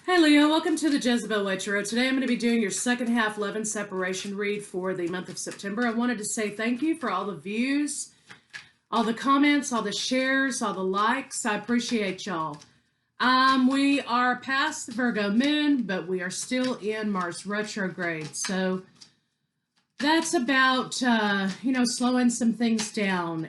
Hey Leo, welcome to the Jezebel Way Tarot. Today I'm going to be doing your second half love and separation read for the month of September. I wanted to say thank you for all the views, all the comments, all the shares, all the likes. I appreciate y'all. We are past the Virgo moon, but we are still in Mars retrograde. So that's about, slowing some things down.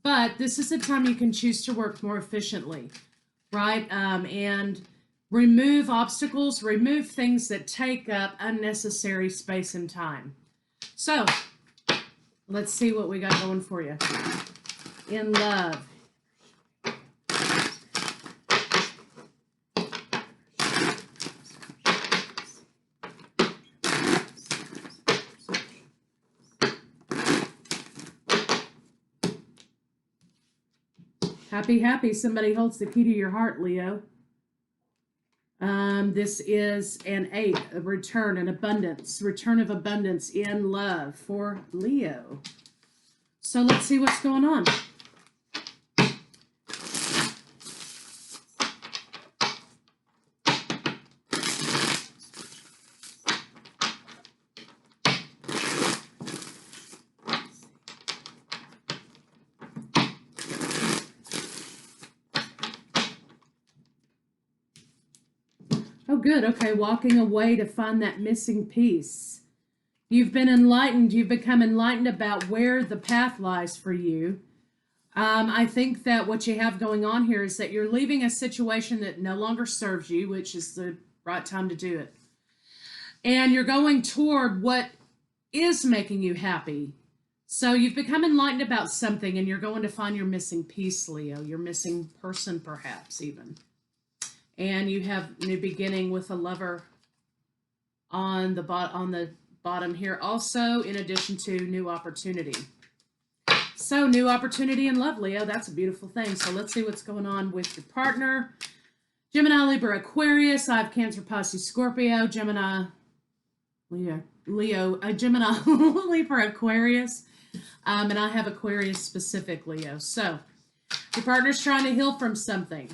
But this is a time you can choose to work more efficiently, right? And remove obstacles, remove things that take up unnecessary space and time. So, let's see what we got going for you. In love. Happy, happy. Somebody holds the key to your heart, Leo. This is an 8, a return, an abundance, return of abundance in love for Leo. So let's see what's going on. Oh, good. Okay, walking away to find that missing piece. You've been enlightened. You've become enlightened about where the path lies for you. I think that what you have going on here is that you're leaving a situation that no longer serves you, which is the right time to do it. And you're going toward what is making you happy. So you've become enlightened about something, and you're going to find your missing piece, Leo. Your missing person, perhaps, even. And you have new beginning with a lover on the bottom here also, in addition to new opportunity. So new opportunity in love, Leo. That's a beautiful thing. So let's see what's going on with your partner. Gemini, Libra, Aquarius. I have Cancer, Pisces, Scorpio, Gemini, Gemini, Libra, Aquarius. And I have Aquarius specific, Leo. So your partner's trying to heal from something.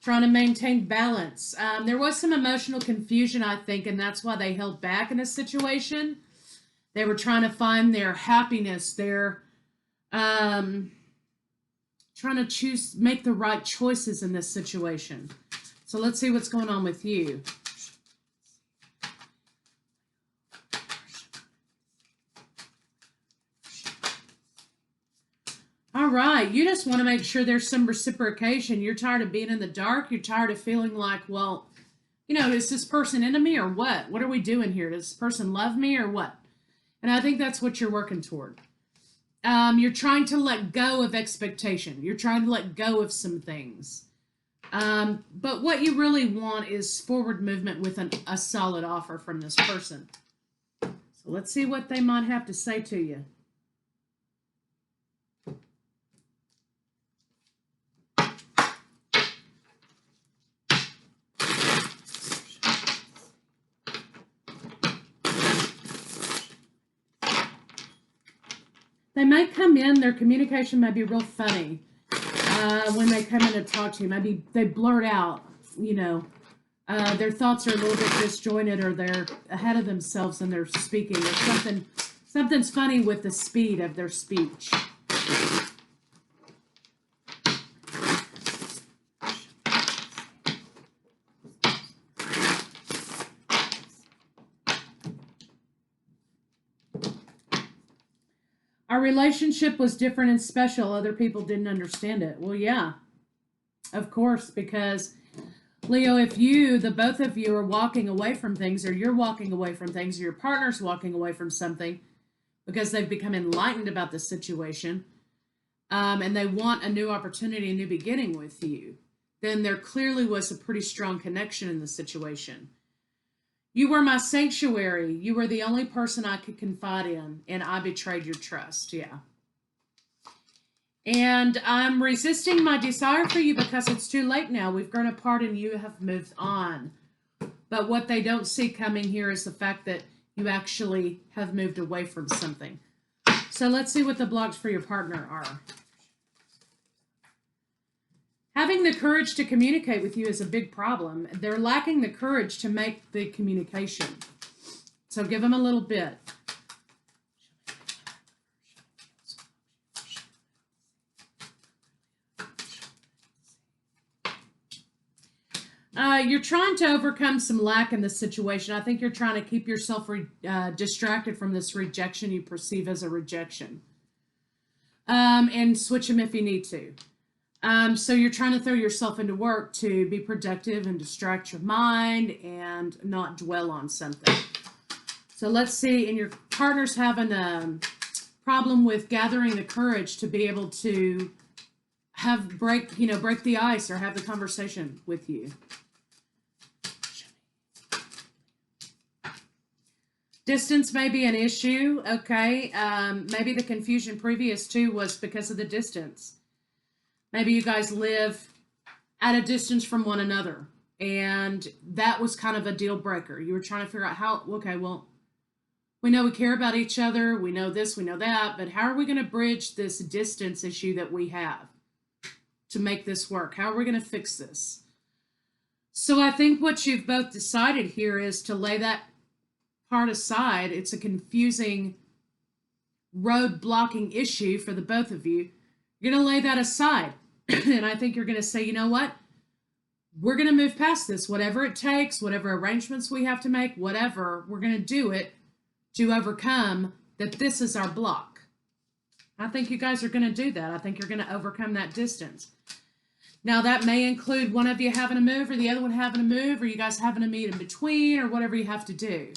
Trying to maintain balance. There was some emotional confusion, I think, and that's why they held back in a situation. They were trying to find their happiness. They're trying to make the right choices in this situation. So let's see what's going on with you. All right, you just want to make sure there's some reciprocation. You're tired of being in the dark. You're tired of feeling like, well, is this person into me or what? What are we doing here? Does this person love me or what? And I think that's what you're working toward. You're trying to let go of expectation. You're trying to let go of some things. But what you really want is forward movement with a solid offer from this person. So let's see what they might have to say to you. They may come in, their communication may be real funny when they come in to talk to you. Maybe they blurt out, their thoughts are a little bit disjointed, or they're ahead of themselves in their speaking. There's something's funny with the speed of their speech. Our relationship was different and special. Other people didn't understand it. Well, yeah, of course, because Leo, if the both of you are walking away from things, or you're walking away from things, or your partner's walking away from something because they've become enlightened about the situation, and they want a new opportunity, a new beginning with you, then there clearly was a pretty strong connection in the situation. You were my sanctuary. You were the only person I could confide in, and I betrayed your trust. Yeah. And I'm resisting my desire for you because it's too late now. We've grown apart and you have moved on. But what they don't see coming here is the fact that you actually have moved away from something. So let's see what the blocks for your partner are. Having the courage to communicate with you is a big problem. They're lacking the courage to make the communication. So give them a little bit. You're trying to overcome some lack in this situation. I think you're trying to keep yourself distracted from this rejection you perceive as a rejection. And switch them if you need to. So you're trying to throw yourself into work to be productive and distract your mind and not dwell on something. So let's see, and your partner's having a problem with gathering the courage to be able to break the ice or have the conversation with you. Distance may be an issue, okay. Maybe the confusion previous to was because of the distance. Maybe you guys live at a distance from one another, and that was kind of a deal breaker. You were trying to figure out how, okay, well, we know we care about each other, we know this, we know that, but how are we going to bridge this distance issue that we have to make this work? How are we going to fix this? So I think what you've both decided here is to lay that part aside. It's a confusing road blocking issue for the both of you. You're going to lay that aside. And I think you're going to say, you know what? We're going to move past this. Whatever it takes, whatever arrangements we have to make, whatever, we're going to do it to overcome that this is our block. I think you guys are going to do that. I think you're going to overcome that distance. Now, that may include one of you having to move or the other one having to move, or you guys having to meet in between, or whatever you have to do.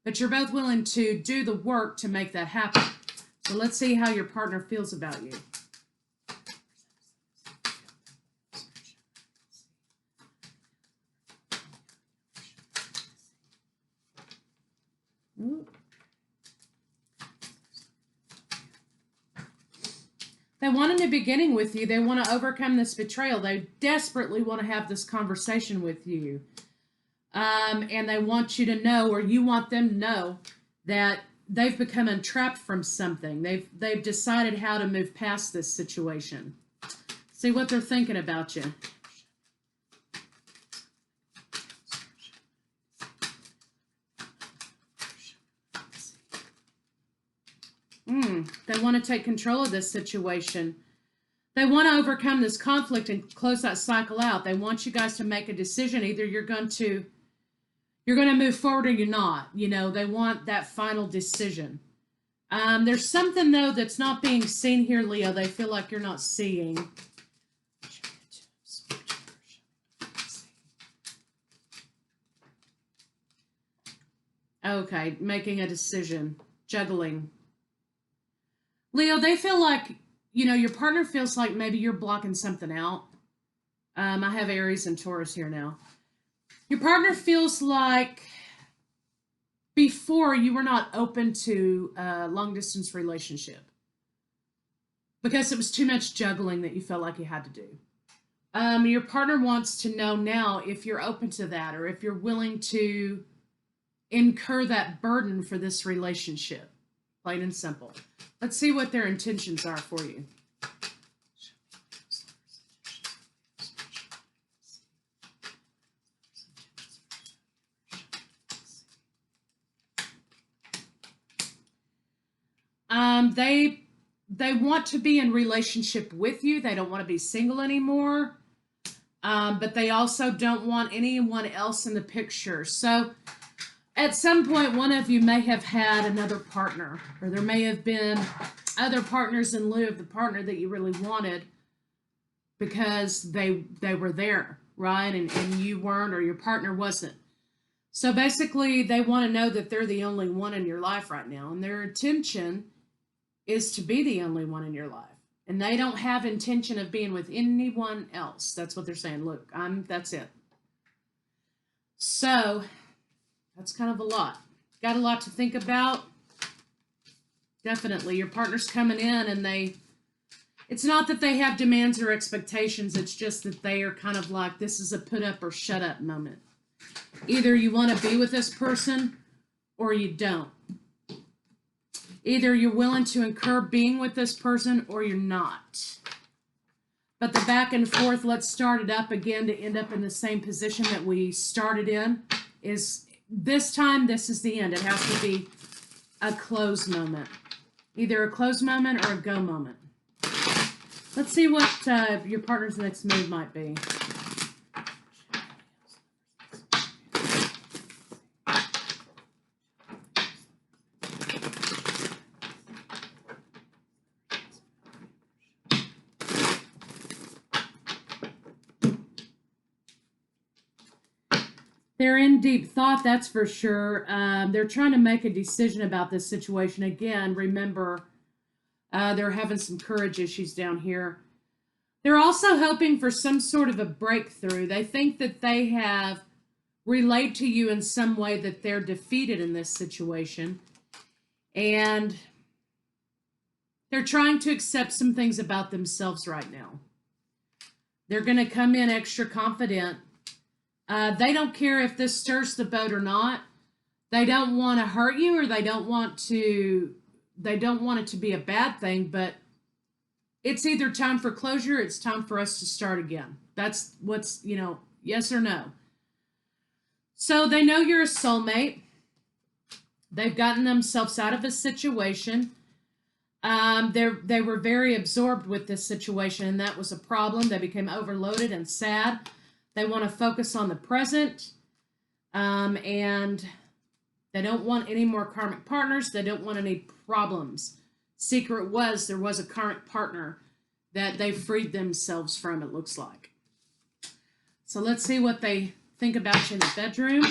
But you're both willing to do the work to make that happen. So let's see how your partner feels about you. They want in the beginning with you. They want to overcome this betrayal. They desperately want to have this conversation with you. And they want you to know, or you want them to know, that they've become entrapped from something. They've decided how to move past this situation. See what they're thinking about you. They want to take control of this situation. They want to overcome this conflict and close that cycle out. They want you guys to make a decision. Either you're going to move forward or you're not. You know, they want that final decision. There's something, though, that's not being seen here, Leo. They feel like you're not seeing. Okay, making a decision. Juggling. Leo, they feel like, you know, your partner feels like maybe you're blocking something out. I have Aries and Taurus here now. Your partner feels like before you were not open to a long-distance relationship because it was too much juggling that you felt like you had to do. Your partner wants to know now if you're open to that or if you're willing to incur that burden for this relationship. Plain and simple. Let's see what their intentions are for you. They want to be in relationship with you. They don't want to be single anymore. But they also don't want anyone else in the picture. So at some point, one of you may have had another partner, or there may have been other partners in lieu of the partner that you really wanted because they were there, right? And you weren't, or your partner wasn't. So basically, they want to know that they're the only one in your life right now, and their intention is to be the only one in your life. And they don't have intention of being with anyone else. That's what they're saying. Look, that's it. So that's kind of a lot. Got a lot to think about. Definitely. Your partner's coming in and it's not that they have demands or expectations. It's just that they are kind of like, this is a put up or shut up moment. Either you want to be with this person or you don't. Either you're willing to incur being with this person or you're not. But the back and forth, let's start it up again to end up in the same position that we started in, is this time, this is the end. It has to be a close moment. Either a close moment or a go moment. Let's see what your partner's next move might be. They're in deep thought, that's for sure. They're trying to make a decision about this situation. Again, remember, they're having some courage issues down here. They're also hoping for some sort of a breakthrough. They think that they have relayed to you in some way that they're defeated in this situation. And they're trying to accept some things about themselves right now. They're going to come in extra confident. They don't care if this stirs the boat or not. They don't want to hurt you, or they don't want it to be a bad thing, but it's either time for closure, it's time for us to start again. That's what's, yes or no. So they know you're a soulmate. They've gotten themselves out of a situation. They were very absorbed with this situation, and that was a problem. They became overloaded and sad. They want to focus on the present, and they don't want any more karmic partners. They don't want any problems. Secret was there was a karmic partner that they freed themselves from, it looks like. So let's see what they think about you in the bedroom.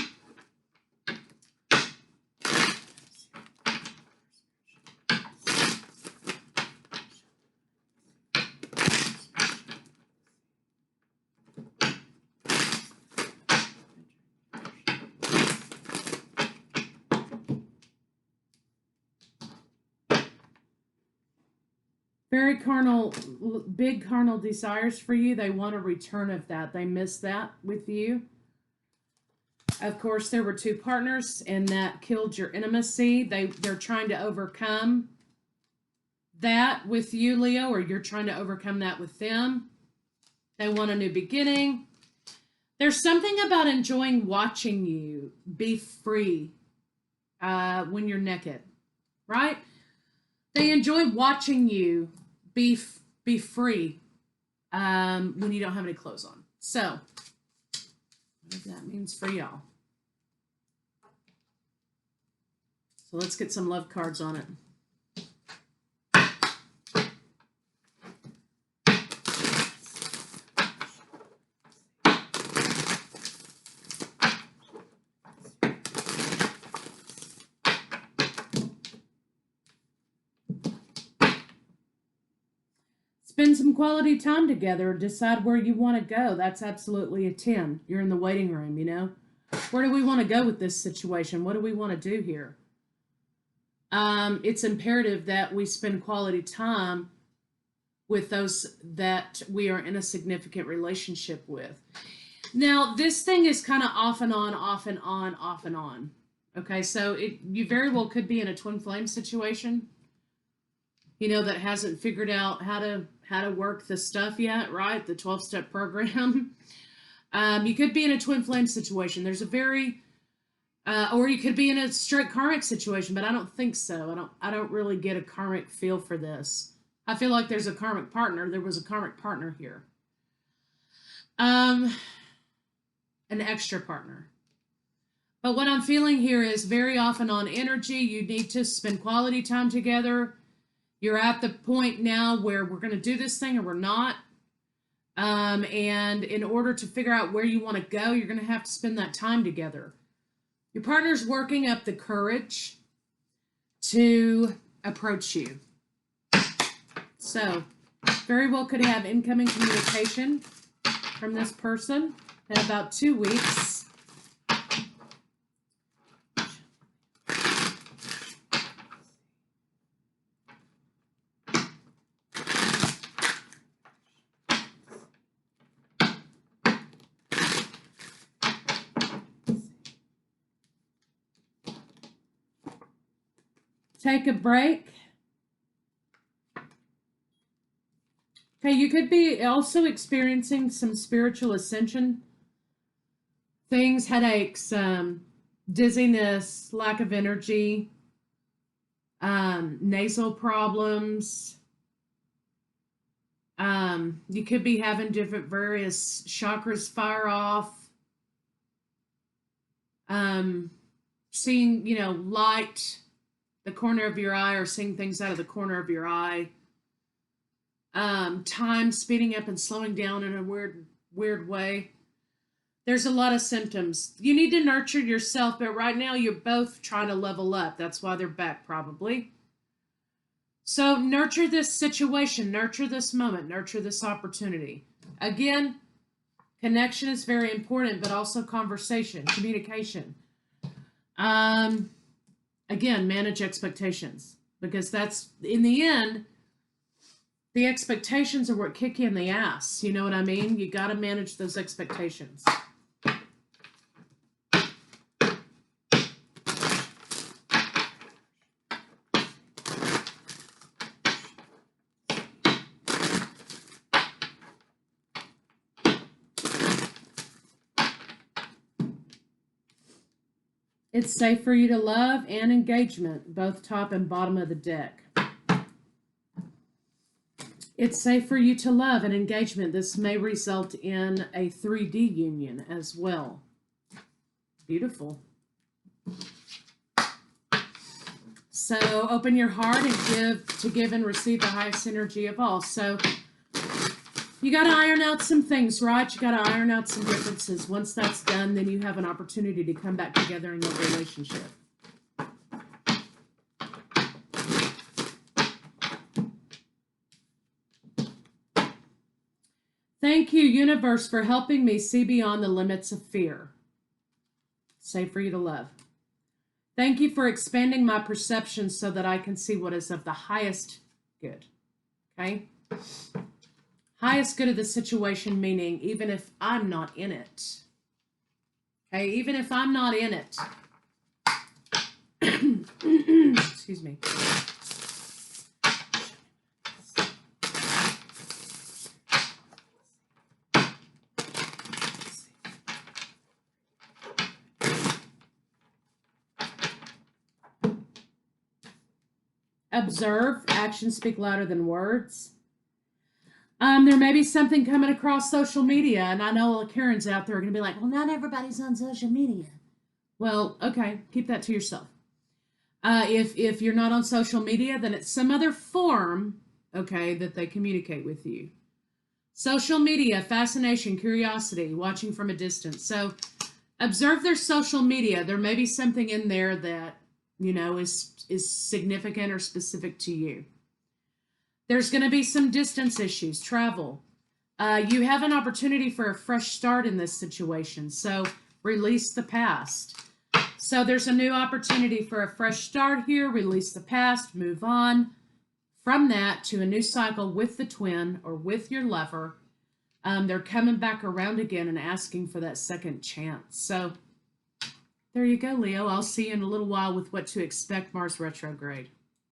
Very carnal, big carnal desires for you. They want a return of that. They miss that with you. Of course, there were two partners, and that killed your intimacy. They're trying to overcome that with you, Leo, or you're trying to overcome that with them. They want a new beginning. There's something about enjoying watching you be free when you're naked, right? They enjoy watching you be free when you don't have any clothes on. So, what that means for y'all. So let's get some love cards on it. Spend some quality time together. Decide where you want to go. That's absolutely a 10. You're in the waiting room, Where do we want to go with this situation? What do we want to do here? It's imperative that we spend quality time with those that we are in a significant relationship with. Now, this thing is kind of off and on, off and on, off and on. Okay, so you very well could be in a twin flame situation, that hasn't figured out how to work the stuff yet, right? The 12-step program. You could be in a twin flame situation. There's a very, or you could be in a straight karmic situation, but I don't think so. I don't really get a karmic feel for this. I feel like there's a karmic partner. There was a karmic partner here. An extra partner. But what I'm feeling here is very off and on energy. You need to spend quality time together. You're at the point now where we're going to do this thing or we're not. And in order to figure out where you want to go, you're going to have to spend that time together. Your partner's working up the courage to approach you. So, very well could have incoming communication from this person in about 2 weeks. Take a break. Okay, you could be also experiencing some spiritual ascension things, headaches, dizziness, lack of energy, nasal problems. You could be having different various chakras fire off. Seeing, light, the corner of your eye, or seeing things out of the corner of your eye. Time speeding up and slowing down in a weird way. There's a lot of symptoms. You need to nurture yourself, but right now you're both trying to level up. That's why they're back, probably. So nurture this situation, nurture this moment, nurture this opportunity. Again, connection is very important, but also conversation, communication. Again, manage expectations, because that's, in the end, the expectations are what kick you in the ass. You know what I mean? You got to manage those expectations. It's safe for you to love and engagement, both top and bottom of the deck. It's safe for you to love and engagement. This may result in a 3D union as well. Beautiful. So open your heart and give and receive the highest energy of all. So you got to iron out some things, right? You got to iron out some differences. Once that's done, then you have an opportunity to come back together in your relationship. Thank you, universe, for helping me see beyond the limits of fear. Safe for you to love. Thank you for expanding my perception so that I can see what is of the highest good. Okay? Highest good of the situation, meaning even if I'm not in it. Okay, even if I'm not in it. Excuse me. Observe. Actions speak louder than words. There may be something coming across social media, and I know all the Karens out there are going to be like, well, not everybody's on social media. Well, okay, keep that to yourself. If you're not on social media, then it's some other form, okay, that they communicate with you. Social media, fascination, curiosity, watching from a distance. So observe their social media. There may be something in there that, is significant or specific to you. There's going to be some distance issues, travel. You have an opportunity for a fresh start in this situation, so release the past. So there's a new opportunity for a fresh start here, release the past, move on from that to a new cycle with the twin or with your lover. They're coming back around again and asking for that second chance. So there you go, Leo. I'll see you in a little while with what to expect Mars retrograde.